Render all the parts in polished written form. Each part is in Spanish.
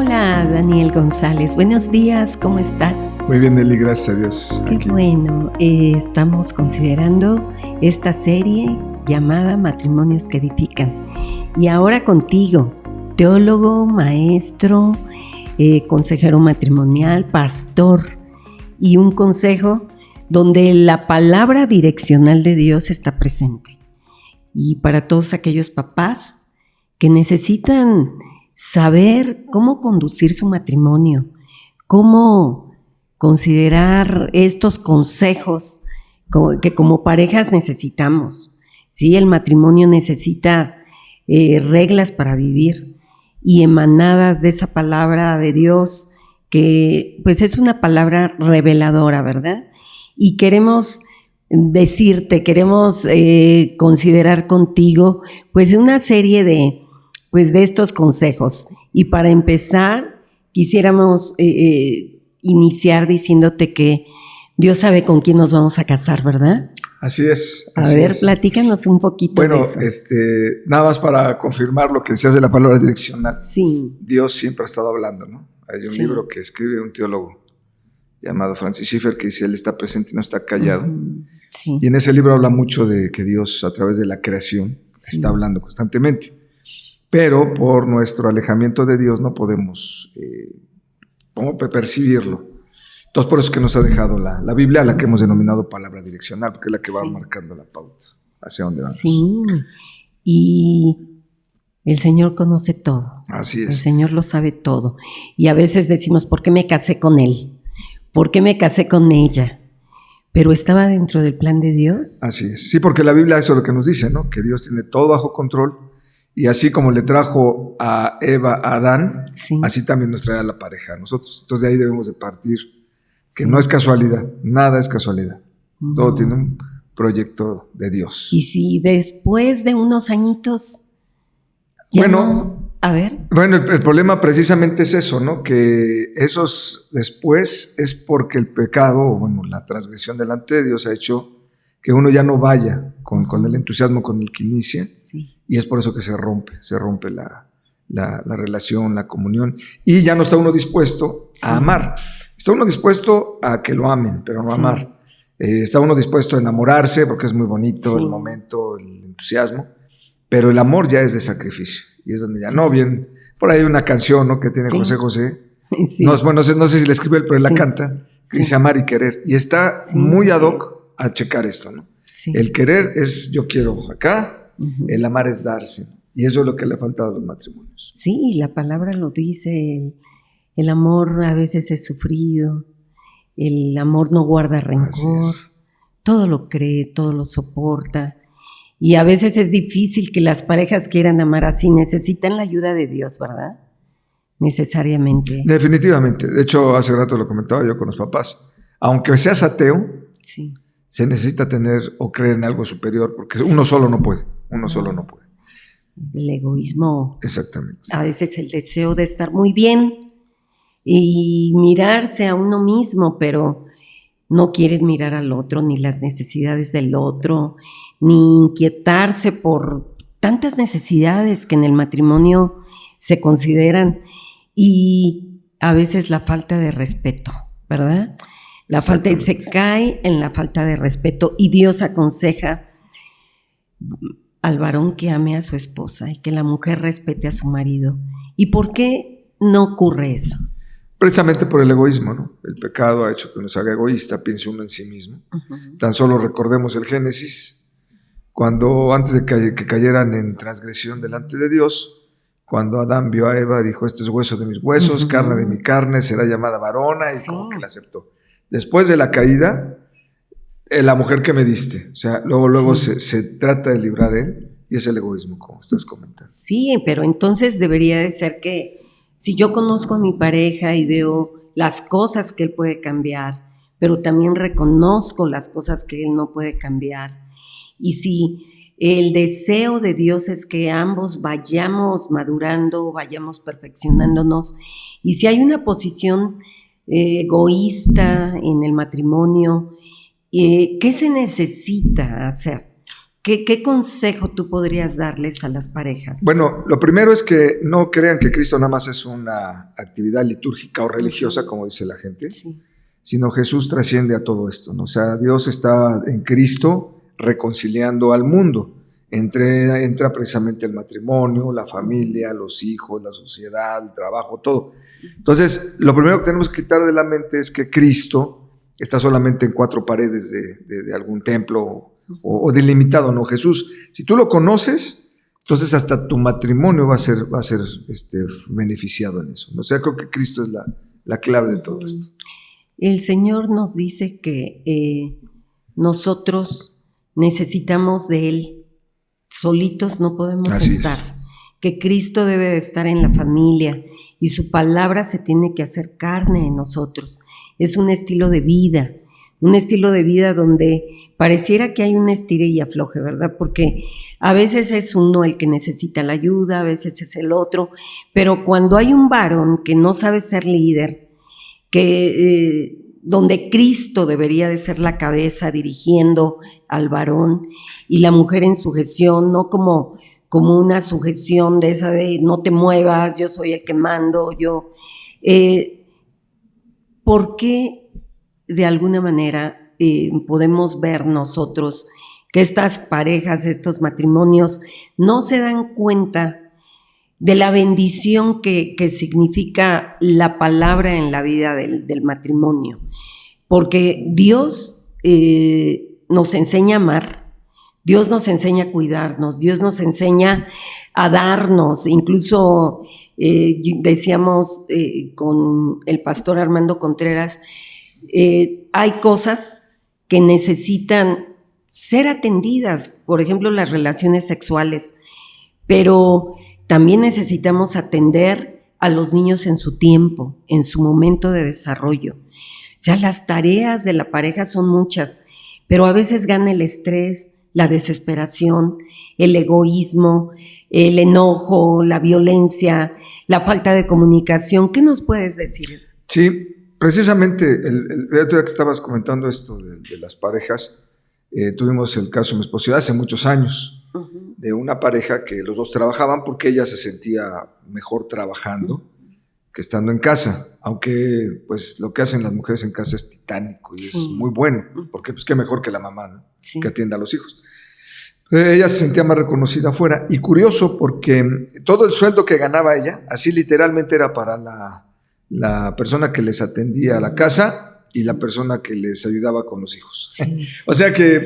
Hola, Daniel González. Buenos días, ¿cómo estás? Muy bien, Eli, gracias a Dios. Qué Aquí. bueno. Estamos considerando esta serie llamada Matrimonios que Edifican. Y ahora contigo, teólogo, maestro, consejero matrimonial, pastor, y un consejo donde la palabra direccional de Dios está presente. Y para todos aquellos papás que necesitan saber cómo conducir su matrimonio, cómo considerar estos consejos que como parejas necesitamos. ¿Sí? El matrimonio necesita reglas para vivir y emanadas de esa palabra de Dios que pues es una palabra reveladora, ¿verdad? Y queremos decirte, queremos considerar contigo pues una serie de estos consejos. Y para empezar, quisiéramos iniciar diciéndote que Dios sabe con quién nos vamos a casar, ¿verdad? Así es. A ver, platícanos un poquito de eso. Nada más para confirmar lo que decías de la palabra direccional. Sí. Dios siempre ha estado hablando, ¿no? Hay un libro que escribe un teólogo llamado Francis Schaeffer que dice, Él está presente y no está callado. Sí. Y en ese libro habla mucho de que Dios, a través de la creación, está hablando constantemente. Pero por nuestro alejamiento de Dios no podemos percibirlo. Entonces por eso es que nos ha dejado la Biblia, la que hemos denominado palabra direccional, porque es la que va marcando la pauta hacia dónde vamos. Sí, y el Señor conoce todo. Así es. El Señor lo sabe todo. Y a veces decimos, ¿por qué me casé con Él? ¿Por qué me casé con ella? Pero estaba dentro del plan de Dios. Así es. Sí, porque la Biblia eso es lo que nos dice, ¿no? Que Dios tiene todo bajo control. Y así como le trajo a Eva a Adán, así también nos trae a la pareja a nosotros. Entonces de ahí debemos de partir, que no es casualidad, nada es casualidad. Todo tiene un proyecto de Dios. Y si después de unos añitos, Bueno, el problema precisamente es eso, ¿no? Que esos después es porque el pecado, la transgresión delante de Dios ha hecho que uno ya no vaya con el entusiasmo con el que inicia, y es por eso que se rompe la relación, la comunión, y ya no está uno dispuesto a amar. Está uno dispuesto a que lo amen, pero no a amar. Está uno dispuesto a enamorarse porque es muy bonito el momento, el entusiasmo, pero el amor ya es de sacrificio, y es donde ya no bien. Por ahí hay una canción, ¿no?, que tiene José José. No sé si la escribe él, pero él la canta, que dice amar y querer, y está muy ad hoc a checar esto, ¿no? El querer es yo quiero acá, el amar es darse, y eso es lo que le ha faltado a los matrimonios. Sí, la palabra lo dice, el amor a veces es sufrido, el amor no guarda rencor, todo lo cree, todo lo soporta, y a veces es difícil que las parejas quieran amar así, necesitan la ayuda de Dios, ¿verdad? Necesariamente. Definitivamente, de hecho hace rato lo comentaba yo con los papás, aunque seas ateo, se necesita tener o creer en algo superior, porque uno solo no puede, El egoísmo. Exactamente. A veces el deseo de estar muy bien y mirarse a uno mismo, pero no quieren mirar al otro, ni las necesidades del otro, ni inquietarse por tantas necesidades que en el matrimonio se consideran, y a veces la falta de respeto, ¿verdad? Se cae en la falta de respeto, y Dios aconseja al varón que ame a su esposa y que la mujer respete a su marido. ¿Y por qué no ocurre eso? Precisamente por el egoísmo, ¿no? El pecado ha hecho que nos haga egoísta, piense uno en sí mismo. Tan solo recordemos el Génesis, cuando antes de que cayeran en transgresión delante de Dios, cuando Adán vio a Eva, dijo, este es hueso de mis huesos, carne de mi carne, será llamada varona, y como que la aceptó. Después de la caída, la mujer que me diste, o sea, luego se trata de librar él, y es el egoísmo, como estás comentando. Sí, pero entonces debería de ser que si yo conozco a mi pareja y veo las cosas que él puede cambiar, pero también reconozco las cosas que él no puede cambiar, y si el deseo de Dios es que ambos vayamos madurando, vayamos perfeccionándonos, y si hay una posición egoísta en el matrimonio, ¿qué se necesita hacer? ¿Qué consejo tú podrías darles a las parejas? Bueno, lo primero es que no crean que Cristo nada más es una actividad litúrgica o religiosa, como dice la gente, sí, sino Jesús trasciende a todo esto, ¿no? O sea, Dios está en Cristo reconciliando al mundo. Entra precisamente el matrimonio, la familia, los hijos, la sociedad, el trabajo, todo. Entonces, lo primero que tenemos que quitar de la mente es que Cristo está solamente en 4 paredes de algún templo o delimitado, ¿no? Jesús, si tú lo conoces, entonces hasta tu matrimonio va a ser beneficiado en eso, ¿no? O sea, creo que Cristo es la clave de todo esto. El Señor nos dice que nosotros necesitamos de Él. Solitos no podemos estar, que Cristo debe de estar en la familia y su palabra se tiene que hacer carne en nosotros. Es un estilo de vida donde pareciera que hay un estire y afloje, ¿verdad? Porque a veces es uno el que necesita la ayuda, a veces es el otro, pero cuando hay un varón que no sabe ser líder, donde Cristo debería de ser la cabeza dirigiendo al varón y la mujer en sujeción, no como una sujeción de esa de no te muevas, yo soy el que mando, ¿por qué de alguna manera podemos ver nosotros que estas parejas, estos matrimonios no se dan cuenta de la bendición que significa la palabra en la vida del matrimonio? Porque Dios nos enseña a amar, Dios nos enseña a cuidarnos, Dios nos enseña a darnos. Incluso decíamos con el pastor Armando Contreras, hay cosas que necesitan ser atendidas, por ejemplo, las relaciones sexuales, pero también necesitamos atender a los niños en su tiempo, en su momento de desarrollo. O sea, las tareas de la pareja son muchas, pero a veces gana el estrés, la desesperación, el egoísmo, el enojo, la violencia, la falta de comunicación. ¿Qué nos puedes decir? Sí, precisamente, el día que estabas comentando esto de las parejas, tuvimos el caso de mi esposa hace muchos años, de una pareja que los dos trabajaban porque ella se sentía mejor trabajando que estando en casa, aunque pues lo que hacen las mujeres en casa es titánico y es muy bueno, porque pues qué mejor que la mamá, ¿no? Que atienda a los hijos. Ella se sentía más reconocida afuera, y curioso porque todo el sueldo que ganaba ella, así literalmente era para la persona que les atendía a la casa y la persona que les ayudaba con los hijos. O sea que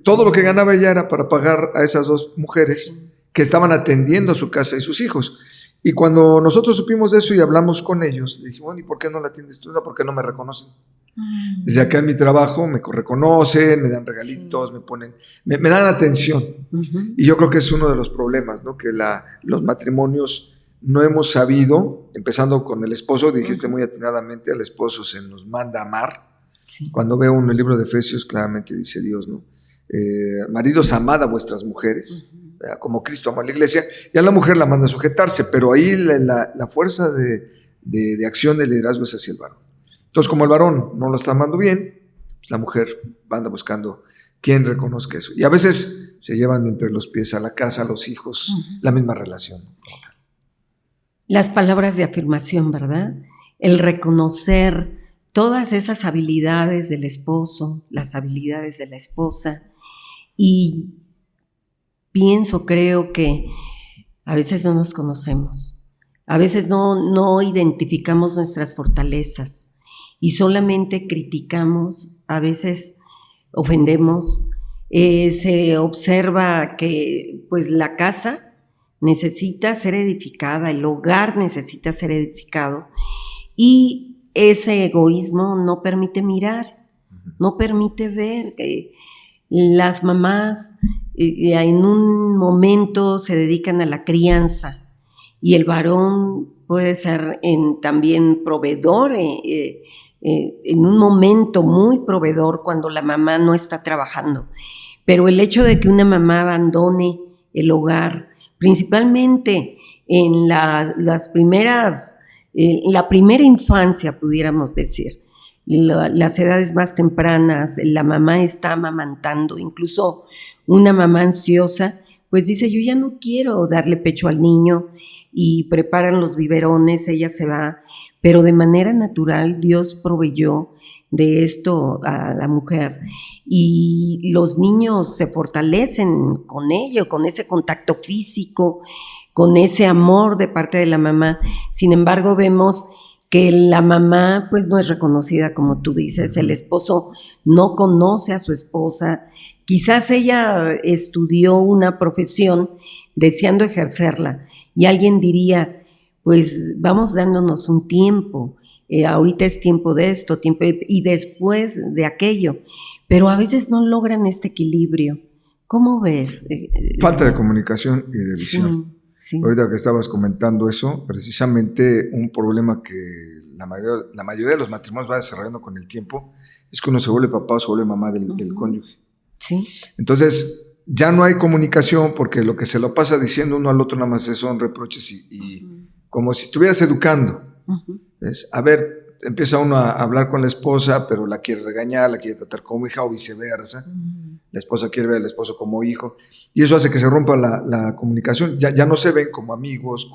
todo lo que ganaba ella era para pagar a esas 2 mujeres que estaban atendiendo a su casa y sus hijos. Y cuando nosotros supimos de eso y hablamos con ellos, le dijimos, bueno, ¿y por qué no la atiendes tú? No, ¿por qué no me reconocen? Desde acá en mi trabajo me reconocen, me dan regalitos, me dan atención. Y yo creo que es uno de los problemas, ¿no? Que los matrimonios no hemos sabido, empezando con el esposo, dijiste muy atinadamente, al esposo se nos manda a amar. Cuando veo uno el libro de Efesios, claramente dice Dios, ¿no? Maridos, amad a vuestras mujeres, como Cristo amó a la iglesia, y a la mujer la manda a sujetarse, pero ahí la fuerza de acción del liderazgo es hacia el varón. Entonces, como el varón no lo está amando bien, la mujer anda buscando quien reconozca eso. Y a veces se llevan entre los pies a la casa, a los hijos, la misma relación. Las palabras de afirmación, ¿verdad? El reconocer todas esas habilidades del esposo, las habilidades de la esposa. Y creo que a veces no nos conocemos, a veces no identificamos nuestras fortalezas y solamente criticamos, a veces ofendemos. Se observa que pues la casa necesita ser edificada, el hogar necesita ser edificado, y ese egoísmo no permite mirar, no permite ver. Las mamás en un momento se dedican a la crianza y el varón puede ser también proveedor, en un momento muy proveedor cuando la mamá no está trabajando. Pero el hecho de que una mamá abandone el hogar, principalmente en la primera infancia, pudiéramos decir, las edades más tempranas, la mamá está amamantando, incluso una mamá ansiosa, pues dice, yo ya no quiero darle pecho al niño, y preparan los biberones, ella se va, pero de manera natural Dios proveyó de esto a la mujer, y los niños se fortalecen con ello, con ese contacto físico, con ese amor de parte de la mamá. Sin embargo, vemos que la mamá pues no es reconocida, como tú dices, el esposo no conoce a su esposa, quizás ella estudió una profesión deseando ejercerla, y alguien diría, pues vamos dándonos un tiempo, ahorita es tiempo de esto, tiempo y después de aquello, pero a veces no logran este equilibrio. ¿Cómo ves? Falta de comunicación y de visión. Sí, sí. Ahorita que estabas comentando eso, precisamente un problema que la mayoría de los matrimonios va desarrollando con el tiempo es que uno se vuelve papá o se vuelve mamá del cónyuge. Sí. Entonces, ya no hay comunicación porque lo que se lo pasa diciendo uno al otro nada más son reproches y como si estuvieras educando. ¿Ves? A ver, empieza uno a hablar con la esposa, pero la quiere regañar, la quiere tratar como hija o viceversa. La esposa quiere ver al esposo como hijo y eso hace que se rompa la comunicación. Ya no se ven como amigos,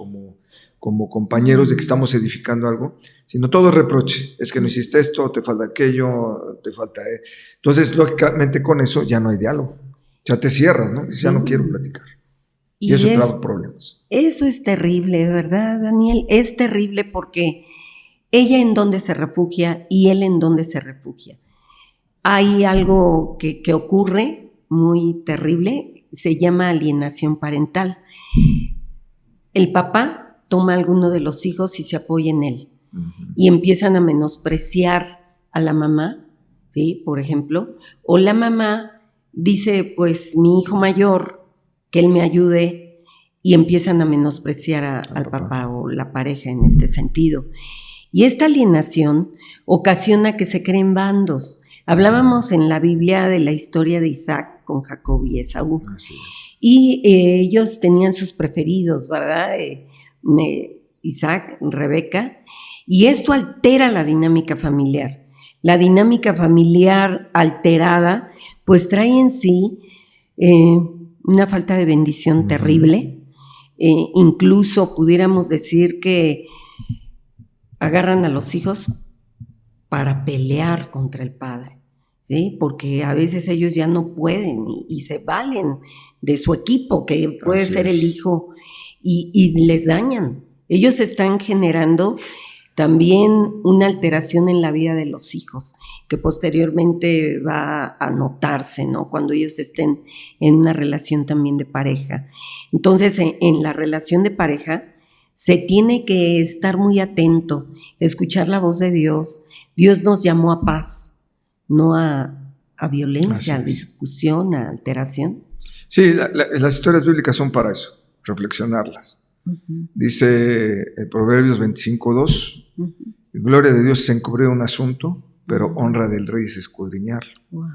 como compañeros de que estamos edificando algo, sino todo es reproche. Es que no hiciste esto, te falta aquello, te falta... Entonces, lógicamente con eso ya no hay diálogo. Ya te cierras, ¿no? Sí. Ya no quiero platicar. Y eso trae problemas. Eso es terrible, ¿verdad, Daniel? Es terrible porque ella en donde se refugia y él en donde se refugia. Hay algo que ocurre muy terrible, se llama alienación parental. El papá toma a alguno de los hijos y se apoya en él. Y empiezan a menospreciar a la mamá, ¿sí? Por ejemplo, o la mamá dice, pues mi hijo mayor, que él me ayude, y empiezan a menospreciar al papá o la pareja en este sentido. Y esta alienación ocasiona que se creen bandos. Hablábamos en la Biblia de la historia de Isaac con Jacob y Esaú. Así es. Y ellos tenían sus preferidos, ¿verdad? Isaac, Rebeca. Y esto altera la dinámica familiar. La dinámica familiar alterada, pues trae en sí una falta de bendición terrible. Incluso pudiéramos decir que agarran a los hijos para pelear contra el padre, ¿sí? Porque a veces ellos ya no pueden y se valen de su equipo, que puede Así ser es. el hijo, y les dañan. Ellos están generando también una alteración en la vida de los hijos, que posteriormente va a notarse, ¿no? Cuando ellos estén en una relación también de pareja. Entonces, en la relación de pareja se tiene que estar muy atento, escuchar la voz de Dios. Dios nos llamó a paz, no a violencia, a discusión, a alteración. Sí, las historias bíblicas son para eso, reflexionarlas. Dice el Proverbios 25:2, gloria de Dios es encubrir un asunto, pero honra del rey es escudriñarlo. Wow.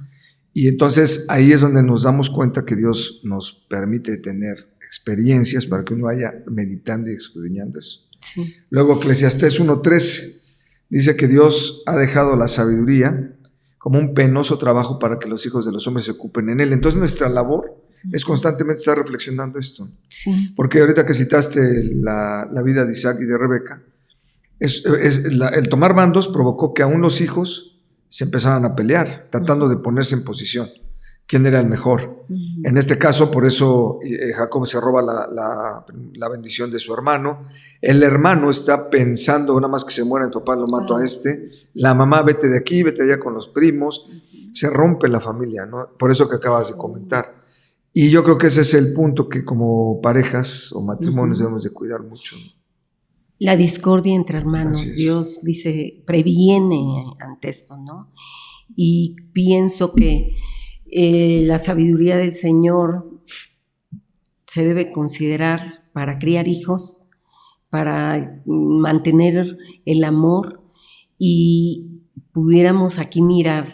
Y entonces ahí es donde nos damos cuenta que Dios nos permite tener experiencias para que uno vaya meditando y escudriñando eso. Sí. Luego Eclesiastés 1:13 dice que Dios ha dejado la sabiduría como un penoso trabajo para que los hijos de los hombres se ocupen en él. Entonces nuestra labor es constantemente estar reflexionando esto. Sí. Porque ahorita que citaste la vida de Isaac y de Rebeca, el tomar bandos provocó que aún los hijos se empezaran a pelear, tratando de ponerse en posición. ¿Quién era el mejor? En este caso, por eso Jacob se roba la bendición de su hermano. El hermano está pensando, nada más que se muera el papá, lo mato a este. La mamá, vete de aquí, vete allá con los primos. Se rompe la familia, ¿no? Por eso que acabas de comentar. Y yo creo que ese es el punto que como parejas o matrimonios debemos de cuidar mucho, ¿no? La discordia entre hermanos, Dios dice, previene ante esto, ¿no? Y pienso que la sabiduría del Señor se debe considerar para criar hijos, para mantener el amor, y pudiéramos aquí mirar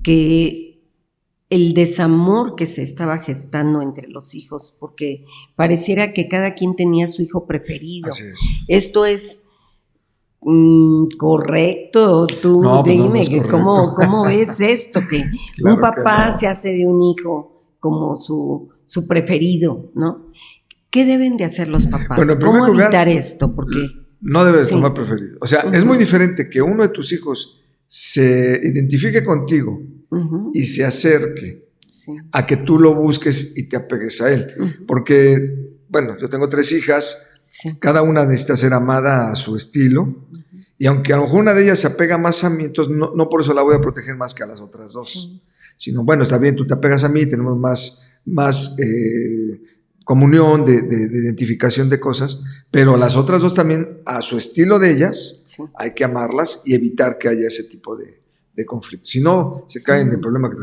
que el desamor que se estaba gestando entre los hijos, porque pareciera que cada quien tenía su hijo preferido. Así es. Esto es correcto. Tú No, pues dime, no es que correcto. ¿cómo ves esto? Que Claro un papá que no. se hace de un hijo como su preferido, ¿no? ¿Qué deben de hacer los papás? Bueno, en ¿Cómo primer lugar, evitar esto? Porque no debes sí. tomar preferido. O sea, es muy diferente que uno de tus hijos se identifique contigo y se acerque a que tú lo busques y te apegues a él. Porque, bueno, yo tengo 3 hijas, cada una necesita ser amada a su estilo, y aunque a lo mejor una de ellas se apega más a mí, entonces no por eso la voy a proteger más que a las otras 2. Sino, bueno, está bien, tú te apegas a mí, tenemos más comunión de identificación de cosas, pero las otras 2 también, a su estilo de ellas, hay que amarlas y evitar que haya ese tipo de conflicto. Si no, se cae en el problema que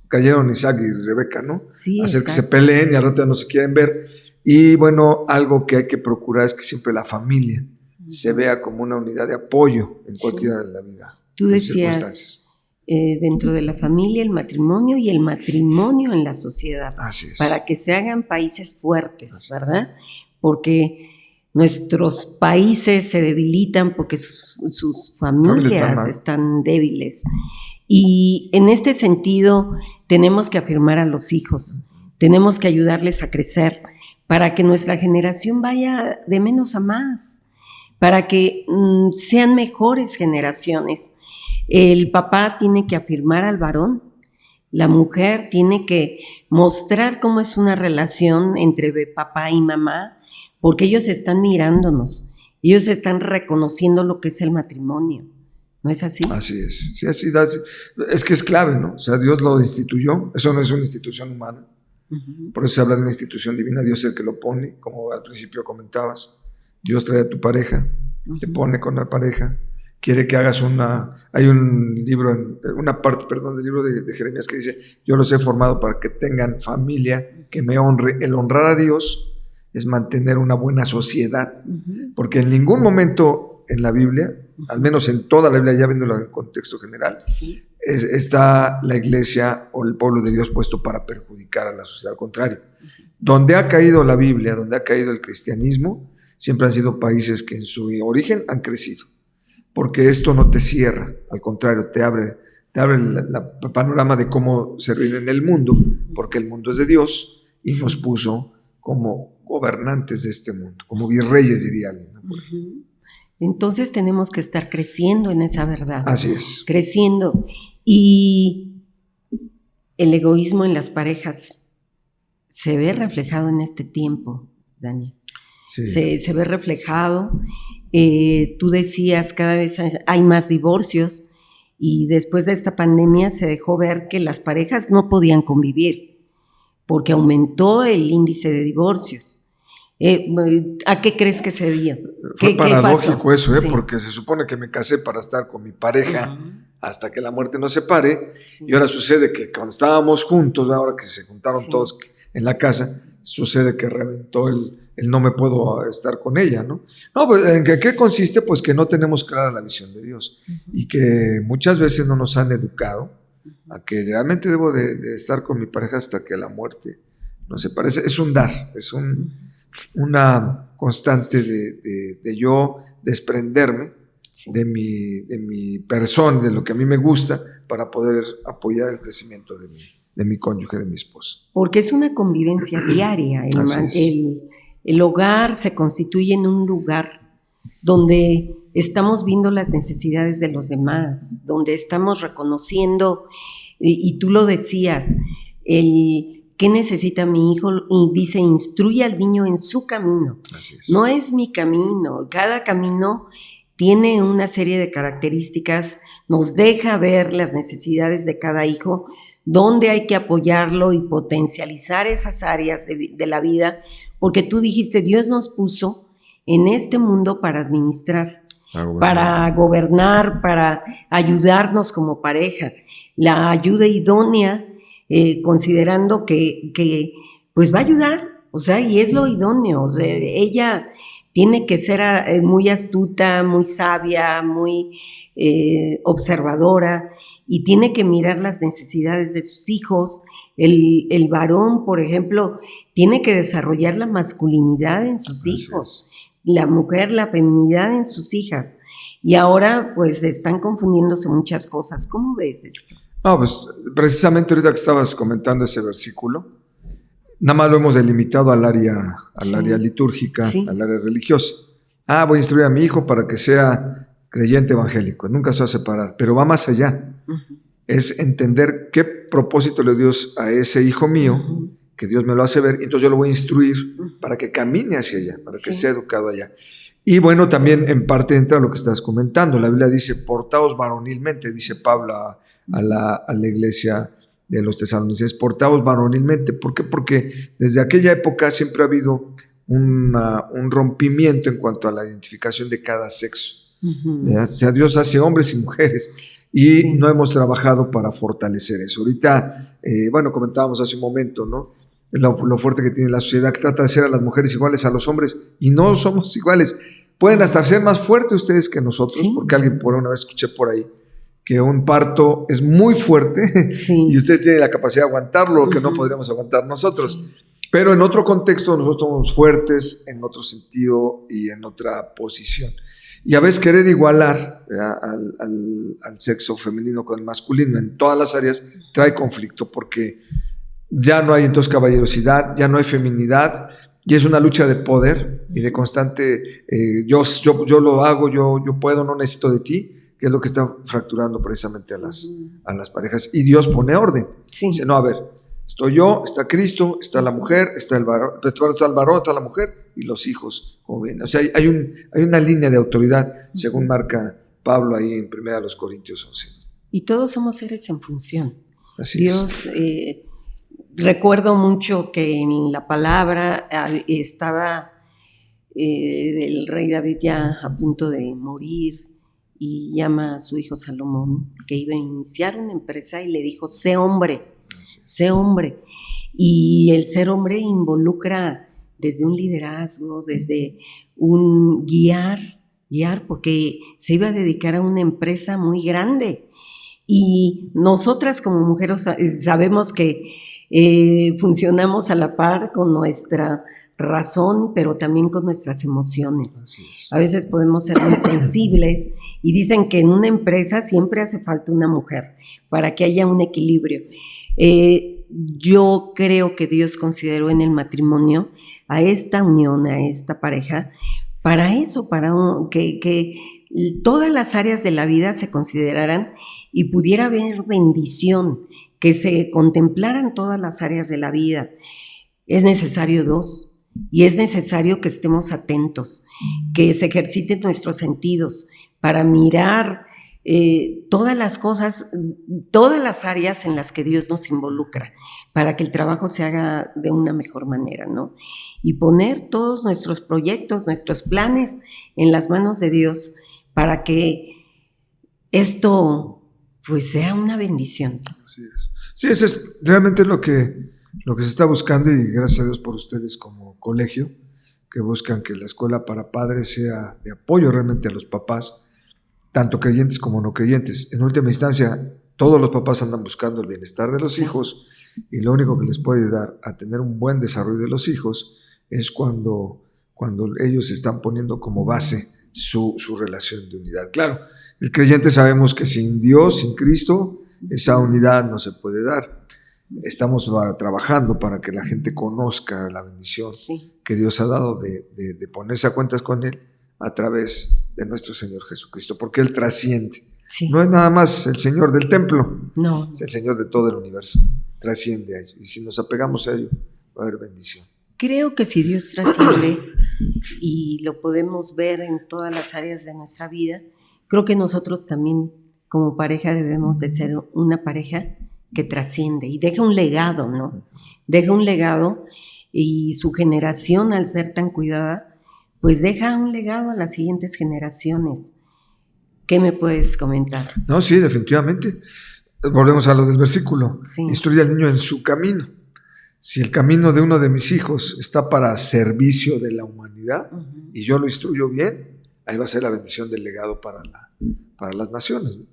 cayeron Isaac y Rebeca, ¿no? Sí, hacer que se peleen y al rato ya no se quieren ver. Y bueno, algo que hay que procurar es que siempre la familia se vea como una unidad de apoyo en cualquiera de la vida. Tú decías, dentro de la familia, el matrimonio y el matrimonio en la sociedad. Así es. Para que se hagan países fuertes, así ¿verdad? Porque nuestros países se debilitan porque sus familias están débiles. Y en este sentido tenemos que afirmar a los hijos, tenemos que ayudarles a crecer para que nuestra generación vaya de menos a más, para que sean mejores generaciones. El papá tiene que afirmar al varón, la mujer tiene que mostrar cómo es una relación entre papá y mamá, porque ellos están mirándonos, ellos están reconociendo lo que es el matrimonio. ¿No es así? Así es. Sí, así es que es clave, ¿no? O sea, Dios lo instituyó. Eso no es una institución humana. Por eso se habla de una institución divina. Dios es el que lo pone, como al principio comentabas. Dios trae a tu pareja, te pone con la pareja. Quiere que hagas hay un libro, una parte, perdón, del libro de Jeremías que dice: yo los he formado para que tengan familia, que me honre. El honrar a Dios es mantener una buena sociedad. Porque en ningún momento en la Biblia, al menos en toda la Biblia, ya viéndolo en contexto general, está la iglesia o el pueblo de Dios puesto para perjudicar a la sociedad. Al contrario, donde ha caído la Biblia, donde ha caído el cristianismo, siempre han sido países que en su origen han crecido, porque esto no te cierra, al contrario, te abre el panorama de cómo servir en el mundo, porque el mundo es de Dios y nos puso como gobernantes de este mundo, como virreyes, diría alguien, ¿no? Entonces tenemos que estar creciendo en esa verdad. Así es. Creciendo. Y el egoísmo en las parejas se ve reflejado en este tiempo, Daniel. Sí. Se ve reflejado. Tú decías, cada vez hay más divorcios, y después de esta pandemia se dejó ver que las parejas no podían convivir porque aumentó el índice de divorcios. ¿A qué crees que se dio? Fue paradójico eso, sí. Porque se supone que me casé para estar con mi pareja hasta que la muerte nos separe, y ahora sucede que cuando estábamos juntos, ahora que se juntaron todos en la casa, sucede que reventó el no me puedo estar con ella, ¿no? No, pues ¿en qué consiste? Pues que no tenemos clara la visión de Dios, y que muchas veces no nos han educado a que realmente debo de estar con mi pareja hasta que la muerte nos separe. Es un dar, es una constante de yo desprenderme de mi persona, de lo que a mí me gusta, para poder apoyar el crecimiento de mi cónyuge, de mi esposa. Porque es una convivencia diaria. El hogar se constituye en un lugar donde estamos viendo las necesidades de los demás, donde estamos reconociendo, y tú lo decías, ¿qué necesita mi hijo? Y dice: instruye al niño en su camino. Así es. No es mi camino. Cada camino tiene una serie de características, nos deja ver las necesidades de cada hijo, dónde hay que apoyarlo y potencializar esas áreas de la vida, porque tú dijiste, Dios nos puso en este mundo para administrar, para gobernar, para ayudarnos como pareja. La ayuda idónea, considerando que pues va a ayudar, o sea, y es lo idóneo. O sea, ella tiene que ser muy astuta, muy sabia, muy observadora, y tiene que mirar las necesidades de sus hijos. El varón, por ejemplo, tiene que desarrollar la masculinidad en sus hijos, la mujer, la feminidad en sus hijas. Y ahora pues están confundiéndose muchas cosas. ¿Cómo ves esto? No, pues precisamente ahorita que estabas comentando ese versículo, nada más lo hemos delimitado al área litúrgica, al área religiosa. Voy a instruir a mi hijo para que sea creyente evangélico, nunca se va a separar, pero va más allá. Es entender qué propósito le dio Dios a ese hijo mío, que Dios me lo hace ver, y entonces yo lo voy a instruir para que camine hacia allá, para que sea educado allá. Y bueno, también en parte entra lo que estás comentando. La Biblia dice, portaos varonilmente, dice Pablo a la iglesia de los tesalonicenses, portaos varonilmente. ¿Por qué? Porque desde aquella época siempre ha habido un rompimiento en cuanto a la identificación de cada sexo. O sea, Dios hace hombres y mujeres y no hemos trabajado para fortalecer eso. Ahorita, comentábamos hace un momento, ¿no? Lo fuerte que tiene la sociedad, que trata de hacer a las mujeres iguales a los hombres, y no somos iguales. Pueden hasta ser más fuertes ustedes que nosotros, porque alguien por una vez escuché por ahí que un parto es muy fuerte y ustedes tienen la capacidad de aguantarlo, lo que no podríamos aguantar nosotros. Pero en otro contexto nosotros somos fuertes, en otro sentido y en otra posición. Y a veces querer igualar al sexo femenino con el masculino en todas las áreas trae conflicto, porque ya no hay entonces caballerosidad, ya no hay feminidad, y es una lucha de poder y de constante yo lo hago, yo puedo, no necesito de ti, que es lo que está fracturando precisamente a las parejas. Y Dios pone orden. Dice, no, a ver, estoy yo, está Cristo, está la mujer, está el varón, está la mujer y los hijos, como bien. O sea, hay una línea de autoridad, según marca Pablo ahí en 1 Corintios 11. Y todos somos seres en función. Así Dios, recuerdo mucho que en la palabra estaba el rey David ya a punto de morir, y llama a su hijo Salomón, que iba a iniciar una empresa, y le dijo, sé hombre. Y el ser hombre involucra desde un liderazgo, desde un guiar, porque se iba a dedicar a una empresa muy grande. Y nosotras como mujeres sabemos que funcionamos a la par con nuestra razón, pero también con nuestras emociones. A veces podemos ser muy sensibles, y dicen que en una empresa siempre hace falta una mujer para que haya un equilibrio. Yo creo que Dios consideró en el matrimonio a esta unión, a esta pareja, para eso, que todas las áreas de la vida se consideraran y pudiera haber bendición, que se contemplaran todas las áreas de la vida. Es necesario dos, y es necesario que estemos atentos, que se ejerciten nuestros sentidos para mirar todas las cosas, todas las áreas en las que Dios nos involucra, para que el trabajo se haga de una mejor manera, ¿no? Y poner todos nuestros proyectos, nuestros planes en las manos de Dios, para que esto pues sea una bendición. Así es. Sí, eso es realmente lo que se está buscando, y gracias a Dios por ustedes como colegio, que buscan que la escuela para padres sea de apoyo realmente a los papás, tanto creyentes como no creyentes. En última instancia, todos los papás andan buscando el bienestar de los hijos, y lo único que les puede ayudar a tener un buen desarrollo de los hijos es cuando ellos están poniendo como base su relación de unidad. Claro, el creyente sabemos que sin Dios, sin Cristo, esa unidad no se puede dar. Estamos trabajando para que la gente conozca la bendición que Dios ha dado de ponerse a cuentas con Él a través de nuestro Señor Jesucristo, porque Él trasciende. No es nada más el Señor del templo, es el Señor de todo el universo, trasciende a ello, y si nos apegamos a ello va a haber bendición. Creo que si Dios trasciende, y lo podemos ver en todas las áreas de nuestra vida, creo que nosotros también como pareja debemos de ser una pareja que trasciende y deja un legado, ¿no? Deja un legado, y su generación, al ser tan cuidada, pues deja un legado a las siguientes generaciones. ¿Qué me puedes comentar? No, sí, definitivamente. Volvemos a lo del versículo. Instruye al niño en su camino. Si el camino de uno de mis hijos está para servicio de la humanidad, y yo lo instruyo bien, ahí va a ser la bendición del legado para las naciones, ¿no?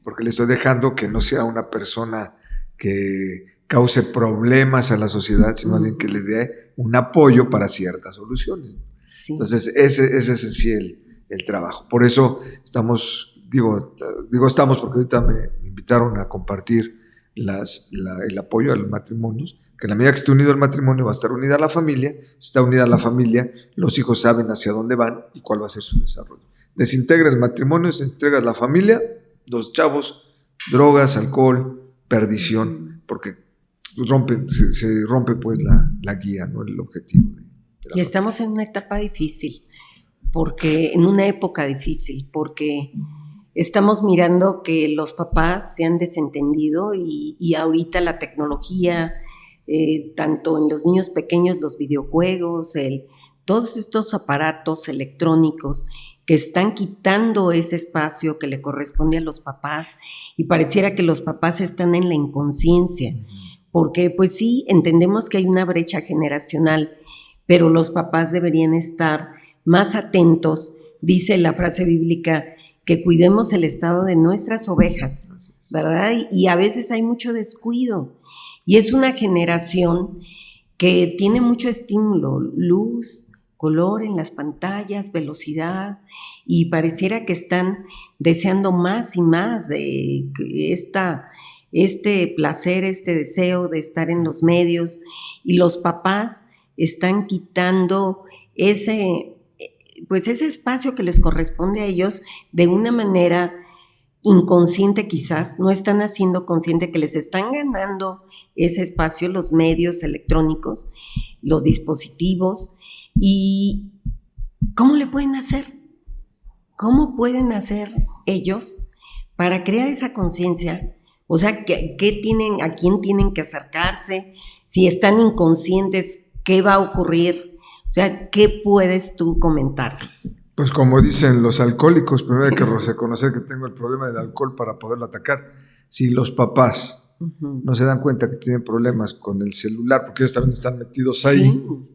Porque le estoy dejando que no sea una persona que cause problemas a la sociedad, sino alguien que le dé un apoyo para ciertas soluciones. Sí. Entonces, ese es en sí el trabajo. Por eso estamos, digo estamos porque ahorita me invitaron a compartir el apoyo a los matrimonios, que en la medida que esté unido el matrimonio va a estar unida la familia. Si está unida la familia, los hijos saben hacia dónde van y cuál va a ser su desarrollo. Desintegra el matrimonio, se entrega la familia, los chavos, drogas, alcohol, perdición, porque se rompe pues la guía, ¿no? El objetivo de la Y estamos en una etapa difícil, en una época difícil, porque estamos mirando que los papás se han desentendido y ahorita la tecnología, tanto en los niños pequeños, los videojuegos, todos estos aparatos electrónicos que están quitando ese espacio que le corresponde a los papás, y pareciera que los papás están en la inconsciencia, porque pues sí, entendemos que hay una brecha generacional, pero los papás deberían estar más atentos. Dice la frase bíblica que cuidemos el estado de nuestras ovejas, ¿verdad? Y a veces hay mucho descuido, y es una generación que tiene mucho estímulo, luz, color en las pantallas, velocidad, y pareciera que están deseando más y más de este placer, este deseo de estar en los medios, y los papás están quitando ese espacio que les corresponde a ellos de una manera inconsciente quizás. No están haciendo consciente que les están ganando ese espacio los medios electrónicos, los dispositivos. ¿Y cómo le pueden hacer? ¿Cómo pueden hacer ellos para crear esa conciencia? O sea, ¿a quién tienen que acercarse? Si están inconscientes, ¿qué va a ocurrir? O sea, ¿qué puedes tú comentarles? Pues como dicen los alcohólicos, primero hay que reconocer que tengo el problema del alcohol para poderlo atacar. Si los papás no se dan cuenta que tienen problemas con el celular, porque ellos también están metidos ahí,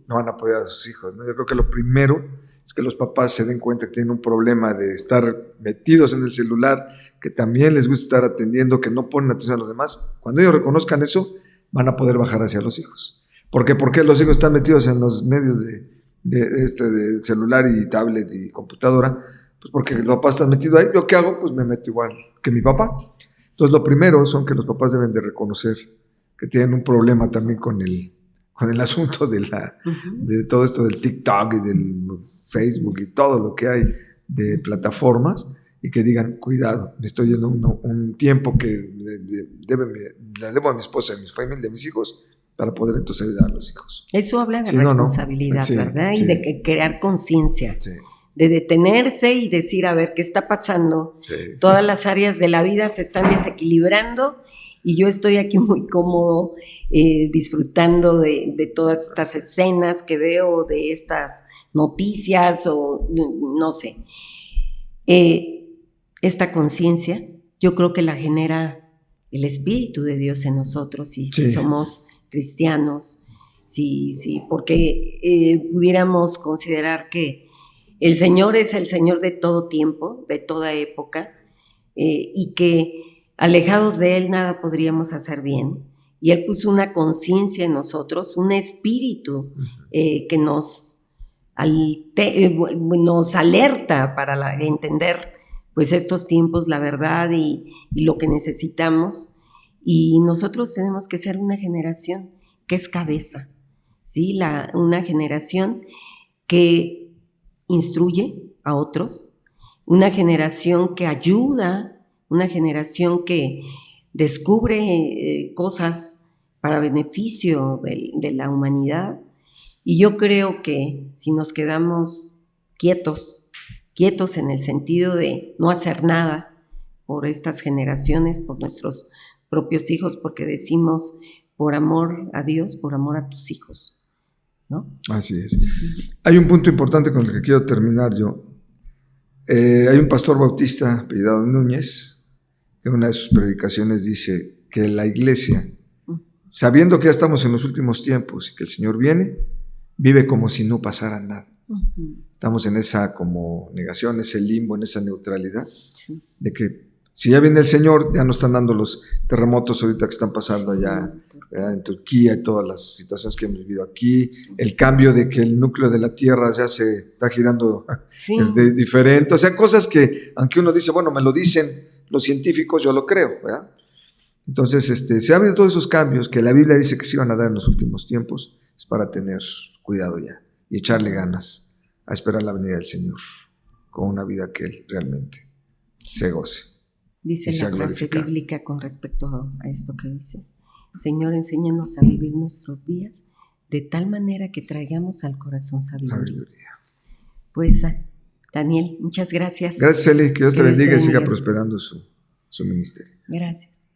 no van a apoyar a sus hijos, ¿no? Yo creo que lo primero es que los papás se den cuenta que tienen un problema de estar metidos en el celular, que también les gusta estar atendiendo, que no ponen atención a los demás. Cuando ellos reconozcan eso, van a poder bajar hacia los hijos. ¿Por qué? Porque los hijos están metidos en los medios de celular y tablet y computadora, pues porque los papás están metidos ahí. ¿Yo qué hago? Pues me meto igual que mi papá. Entonces lo primero son que los papás deben de reconocer que tienen un problema también con el asunto de todo esto del TikTok y del Facebook y todo lo que hay de plataformas, y que digan, cuidado, me estoy yendo un tiempo que le debo a mi esposa, a mi familia, a mis hijos, para poder entonces ayudar a los hijos. Eso habla de responsabilidad, ¿verdad? Y de crear conciencia, de detenerse y decir, a ver, ¿qué está pasando? Todas las áreas de la vida se están desequilibrando y yo estoy aquí muy cómodo, disfrutando de todas estas escenas que veo, de estas noticias o no sé. Esta conciencia yo creo que la genera el Espíritu de Dios en nosotros, y si somos cristianos, sí, porque pudiéramos considerar que el Señor es el Señor de todo tiempo, de toda época, y que alejados de Él nada podríamos hacer bien, y Él puso una conciencia en nosotros, un espíritu que nos alerta para entender pues estos tiempos, la verdad y lo que necesitamos. Y nosotros tenemos que ser una generación que es cabeza, ¿sí? Una generación que instruye a otros, una generación que ayuda, una generación que descubre cosas para beneficio de la humanidad. Y yo creo que si nos quedamos quietos en el sentido de no hacer nada por estas generaciones, por nuestros propios hijos, porque decimos por amor a Dios, por amor a tus hijos, ¿no? Así es. Hay un punto importante con el que quiero terminar yo. Hay un pastor bautista apellidado Núñez, que en una de sus predicaciones dice que la iglesia, sabiendo que ya estamos en los últimos tiempos y que el Señor viene, vive como si no pasara nada. Estamos en esa como negación, ese limbo, en esa neutralidad, de que si ya viene el Señor, ya no están dando los terremotos ahorita que están pasando allá ¿verdad? En Turquía y todas las situaciones que hemos vivido aquí, el cambio de que el núcleo de la Tierra ya se está girando Sí. es diferente, o sea, cosas que aunque uno dice, bueno, me lo dicen los científicos, yo lo creo, ¿verdad? Entonces, se han habido todos esos cambios que la Biblia dice que se iban a dar en los últimos tiempos, es para tener cuidado ya y echarle ganas a esperar la venida del Señor con una vida que Él realmente se goce. Dice la frase bíblica con respecto a esto que dices: Señor, enséñanos a vivir nuestros días de tal manera que traigamos al corazón sabiduría. Pues, Daniel, muchas gracias. Gracias, Eli, que Dios te bendiga y siga prosperando su ministerio. Gracias.